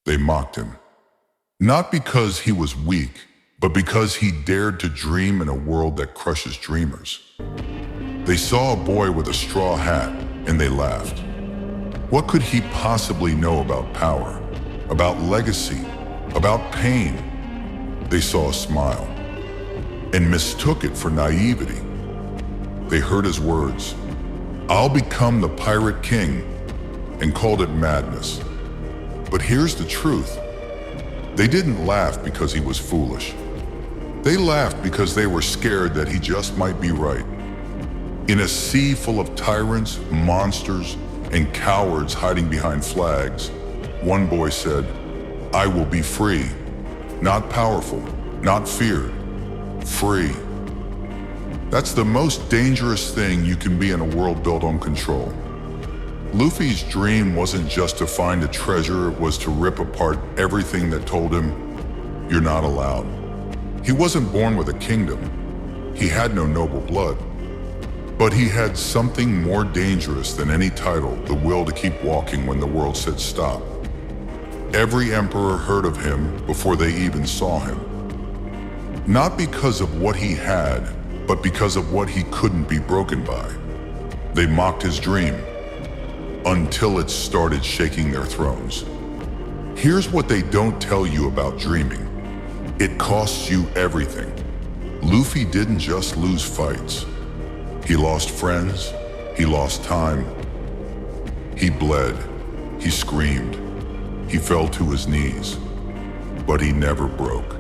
They mocked him. Not because he was weak, but because he dared to dream in a world that crushes dreamers. They saw a boy with a straw hat, and they laughed. What could he possibly know about power, about legacy, about pain? They saw a smile and mistook it for naivety. They heard his words, "I'll become the pirate king," and called it madness. But here's the truth. They didn't laugh because he was foolish. They laughed because they were scared that he just might be right. In a sea full of tyrants, monsters, and cowards hiding behind flags, one boy said, "I will be free, not powerful, not feared, free." That's the most dangerous thing you can be in a world built on control. Luffy's dream wasn't just to find a treasure, it was to rip apart everything that told him, "You're not allowed." He wasn't born with a kingdom. He had no noble blood. But he had something more dangerous than any title, the will to keep walking when the world said stop. Every emperor heard of him before they even saw him. Not because of what he had, but because of what he couldn't be broken by. They mocked his dream until it started shaking their thrones. Here's what they don't tell you about dreaming. It costs you everything. Luffy didn't just lose fights. He lost friends, he lost time. He bled, he screamed, he fell to his knees, but he never broke.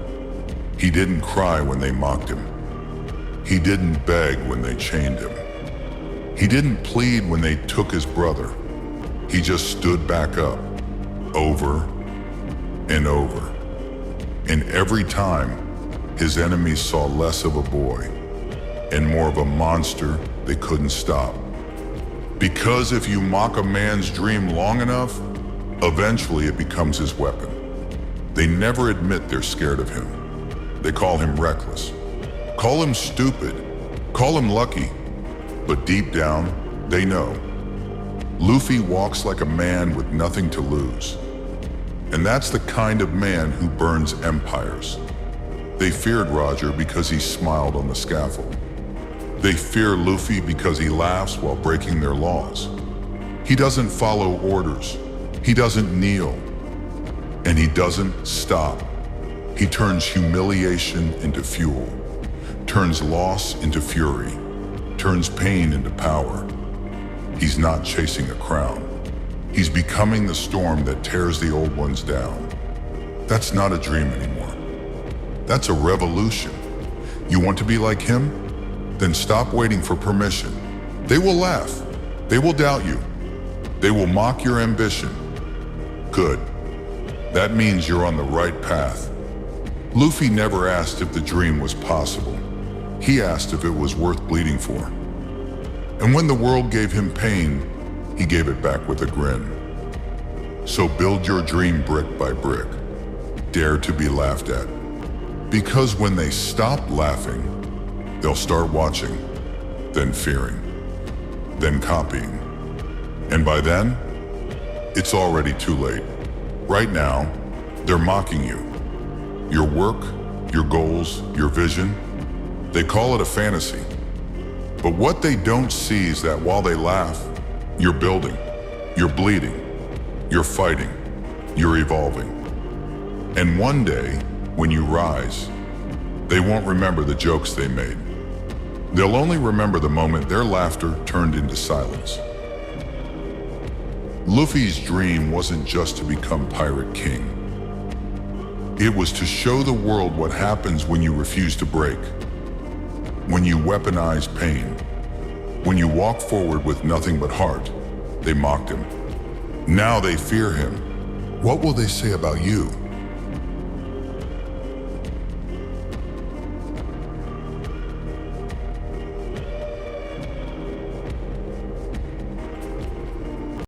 He didn't cry when they mocked him. He didn't beg when they chained him. He didn't plead when they took his brother. He just stood back up, over and over. And every time, his enemies saw less of a boy and more of a monster they couldn't stop. Because if you mock a man's dream long enough, eventually it becomes his weapon. They never admit they're scared of him. They call him reckless, call him stupid, call him lucky, but deep down, they know. Luffy walks like a man with nothing to lose. And that's the kind of man who burns empires. They feared Roger because he smiled on the scaffold. They fear Luffy because he laughs while breaking their laws. He doesn't follow orders. He doesn't kneel. And he doesn't stop. He turns humiliation into fuel, turns loss into fury, turns pain into power. He's not chasing a crown. He's becoming the storm that tears the old ones down. That's not a dream anymore. That's a revolution. You want to be like him? Then stop waiting for permission. They will laugh. They will doubt you. They will mock your ambition. Good. That means you're on the right path. Luffy never asked if the dream was possible. He asked if it was worth bleeding for. And when the world gave him pain, he gave it back with a grin. So build your dream brick by brick. Dare to be laughed at. Because when they stop laughing, they'll start watching, then fearing, then copying. And by then, it's already too late. Right now, they're mocking you. Your work, your goals, your vision, they call it a fantasy. But what they don't see is that while they laugh, you're building, you're bleeding, you're fighting, you're evolving. And one day, when you rise, they won't remember the jokes they made. They'll only remember the moment their laughter turned into silence. Luffy's dream wasn't just to become Pirate King. It was to show the world what happens when you refuse to break, when you weaponize pain, when you walk forward with nothing but heart. They mocked him. Now they fear him. What will they say about you?